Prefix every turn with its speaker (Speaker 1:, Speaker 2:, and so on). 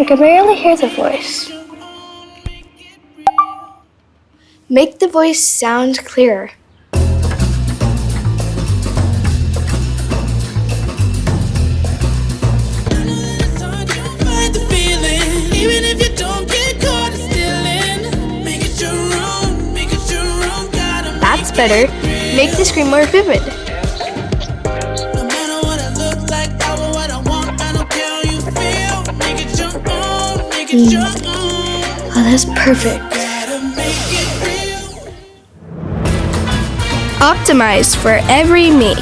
Speaker 1: I can barely hear the voice. Make the voice sound clearer. That's better. Make the screen more vivid. Oh, that's perfect. Optimized for every me.